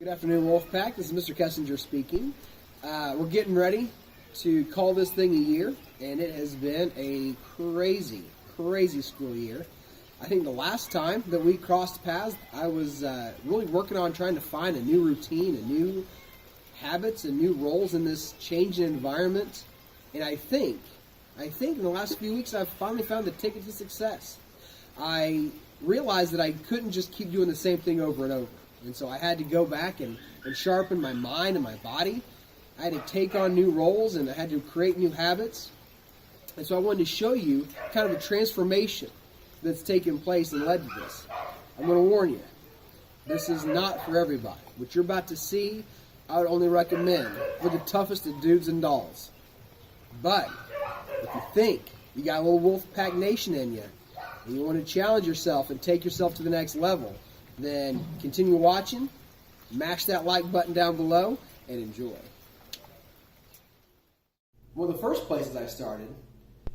Good afternoon, Wolfpack. This is Mr. Kessinger speaking. We're getting ready to call this thing a year, and it has been a crazy, crazy school year. I think the last time that we crossed paths, I was really working on trying to find a new routine, and new habits, and new roles in this changing environment. And I think in the last few weeks, I've finally found the ticket to success. I realized that I couldn't just keep doing the same thing over and over. And so I had to go back and sharpen my mind and my body. I had to take on new roles, and I had to create new habits. And so I wanted to show you kind of a transformation that's taken place and led to this. I'm going to warn you, this is not for everybody. What you're about to see, I would only recommend for the toughest of dudes and dolls. But if you think you got a little Wolfpack Nation in you, and you want to challenge yourself and take yourself to the next level, then continue watching, mash that like button down below, and enjoy. One of the first places I started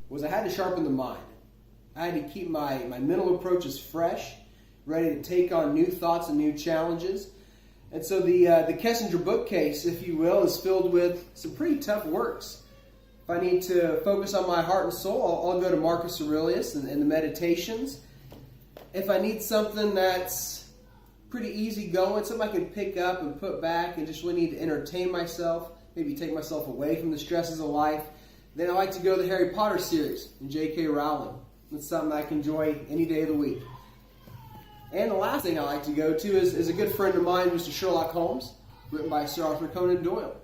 was I had to sharpen the mind. I had to keep my mental approaches fresh, ready to take on new thoughts and new challenges. And so the Kessinger bookcase, if you will, is filled with some pretty tough works. If I need to focus on my heart and soul, I'll go to Marcus Aurelius and the Meditations. If I need something that's pretty easy going, something I can pick up and put back and just really need to entertain myself, maybe take myself away from the stresses of life, then I like to go to the Harry Potter series and J.K. Rowling. That's something I can enjoy any day of the week. And the last thing I like to go to is a good friend of mine, Mr. Sherlock Holmes, written by Sir Arthur Conan Doyle.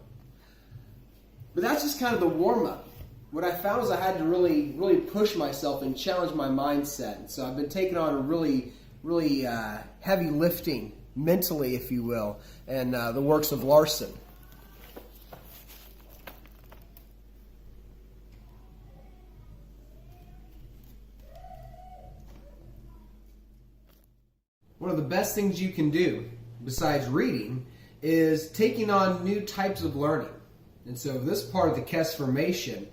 But that's just kind of the warm-up. What I found is I had to really push myself and challenge my mindset. And so I've been taking on a really heavy lifting, mentally, if you will, and the works of Larson. One of the best things you can do, besides reading, is taking on new types of learning. And so this part of the Kessification,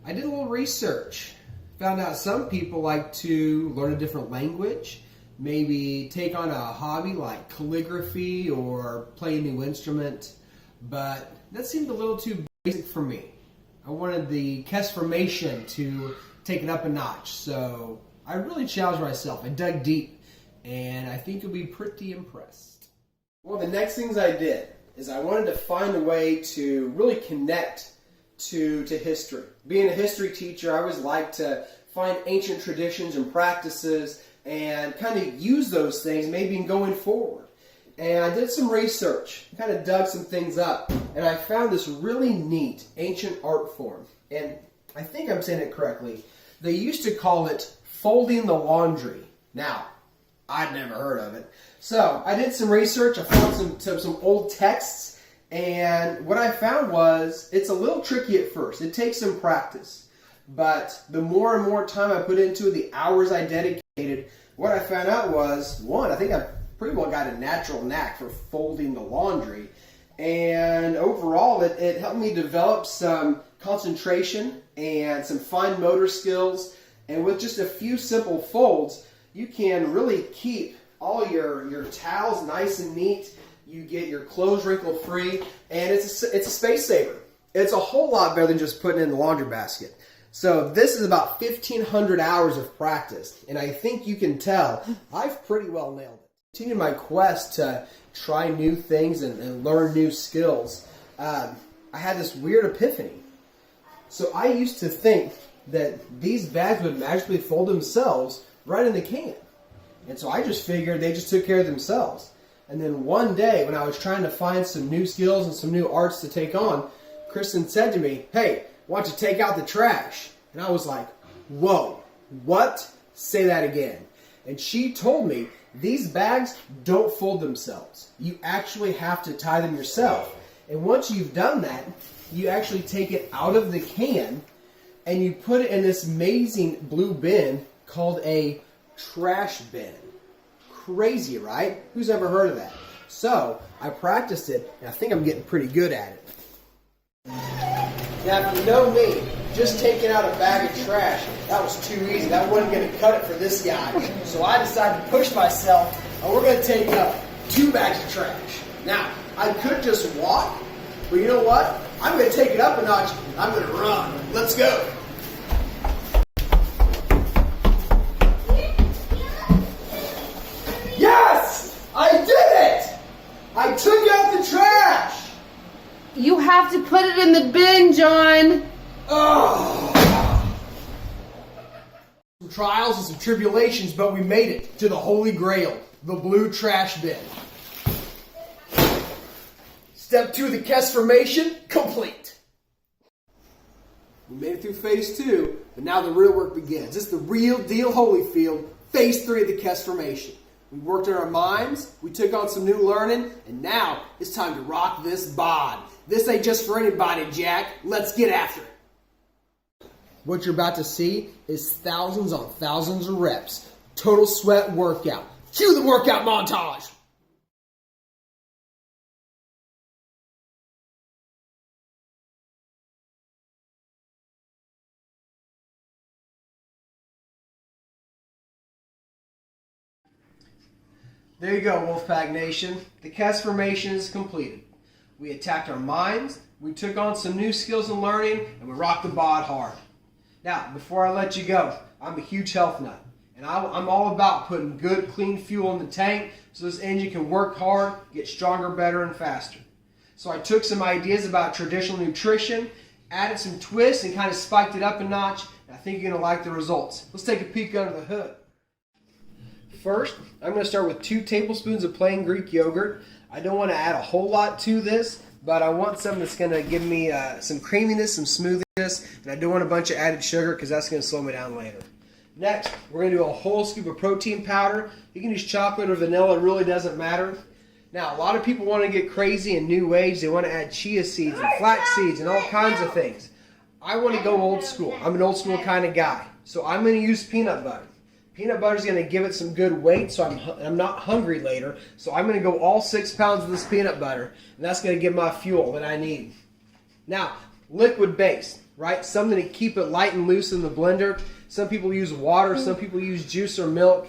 I did a little research. Found out some people like to learn a different language, maybe take on a hobby like calligraphy or play a new instrument, but that seemed a little too basic for me. I wanted the Kessification to take it up a notch, so I really challenged myself. I dug deep, and I think you'll be pretty impressed. One of the next things I did is I wanted to find a way to really connect to history. Being a history teacher, I always like to find ancient traditions and practices and kind of use those things maybe in going forward. And I did some research, kind of dug some things up, and I found this really neat ancient art form. And I think I'm saying it correctly. They used to call it folding the laundry. Now, I'd never heard of it. So I did some research, I found some old texts, and what I found was it's a little tricky at first. It takes some practice. But the more and more time I put into it, the hours I dedicated, what I found out was, one, I think I pretty well got a natural knack for folding the laundry. And overall, it helped me develop some concentration and some fine motor skills. And with just a few simple folds, you can really keep all your towels nice and neat. You get your clothes wrinkle free, and it's a space saver. It's a whole lot better than just putting it in the laundry basket. So this is about 1,500 hours of practice, and I think you can tell I've pretty well nailed it. Continuing my quest to try new things and learn new skills, I had this weird epiphany. So I used to think that these bags would magically fold themselves right in the can. And so I just figured they just took care of themselves. And then one day when I was trying to find some new skills and some new arts to take on, Kristen said to me, "Hey, why don't you take out the trash?" And I was like, whoa, what? Say that again. And she told me, these bags don't fold themselves. You actually have to tie them yourself. And once you've done that, you actually take it out of the can and you put it in this amazing blue bin called a trash bin. Crazy, right? Who's ever heard of that? So I practiced it, and I think I'm getting pretty good at it. Now, if you know me, just taking out a bag of trash, that was too easy. That wasn't going to cut it for this guy. So I decided to push myself, and we're going to take up 2 bags of trash. Now, I could just walk, but you know what? I'm going to take it up a notch. I'm going to run. Let's go. Yes! I did it! I took out the trash! You have to put it in the bin, John. Oh. Some trials and some tribulations, but we made it to the Holy Grail, the blue trash bin. Step 2 of the Kessification complete. We made it through phase 2, but now the real work begins. It's the real deal Holyfield, phase 3 of the Kessification. We worked on our minds, we took on some new learning, and now it's time to rock this bod. This ain't just for anybody, Jack. Let's get after it. What you're about to see is thousands on thousands of reps. Total sweat workout. Cue the workout montage. There you go, Wolfpack Nation. The Kessification is completed. We attacked our minds, we took on some new skills and learning, and we rocked the bod hard. Now, before I let you go, I'm a huge health nut. And I'm all about putting good, clean fuel in the tank so this engine can work hard, get stronger, better, and faster. So I took some ideas about traditional nutrition, added some twists, and kind of spiked it up a notch. And I think you're going to like the results. Let's take a peek under the hood. First, I'm going to start with 2 tablespoons of plain Greek yogurt. I don't want to add a whole lot to this, but I want something that's going to give me some creaminess, some smoothness, and I don't want a bunch of added sugar because that's going to slow me down later. Next, we're going to do a whole scoop of protein powder. You can use chocolate or vanilla, it really doesn't matter. Now, a lot of people want to get crazy in new age. They want to add chia seeds and flax seeds and all kinds of things. I want to go old school. I'm an old school kind of guy, so I'm going to use peanut butter. Peanut butter is going to give it some good weight, so I'm not hungry later. So I'm going to go all 6 pounds of this peanut butter, and that's going to give my fuel that I need. Now, liquid base, right? Something to keep it light and loose in the blender. Some people use water, some people use juice or milk.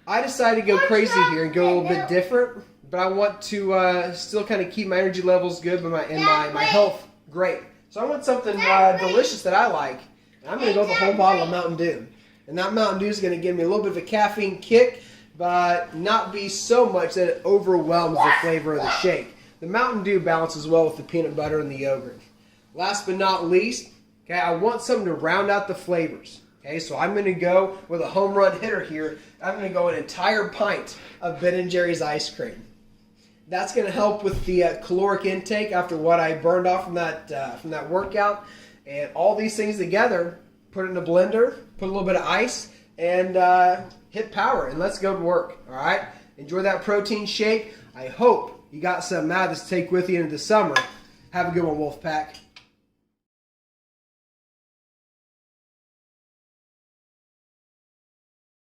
I decided to go crazy here and go a little bit different, but I want to still kind of keep my energy levels good but my health great. So I want something delicious that I like, and I'm going to go with a whole bottle of Mountain Dew. And that Mountain Dew is going to give me a little bit of a caffeine kick, but not be so much that it overwhelms the flavor of the shake. The Mountain Dew balances well with the peanut butter and the yogurt. Last but not least, okay, I want something to round out the flavors. Okay, so I'm going to go with a home run hitter here. I'm going to go an entire pint of Ben & Jerry's ice cream. That's going to help with the caloric intake after what I burned off from that workout. And all these things together, put it in a blender, put a little bit of ice, and hit power, and let's go to work, all right? Enjoy that protein shake. I hope you got something out of this to take with you into the summer. Have a good one, Wolfpack.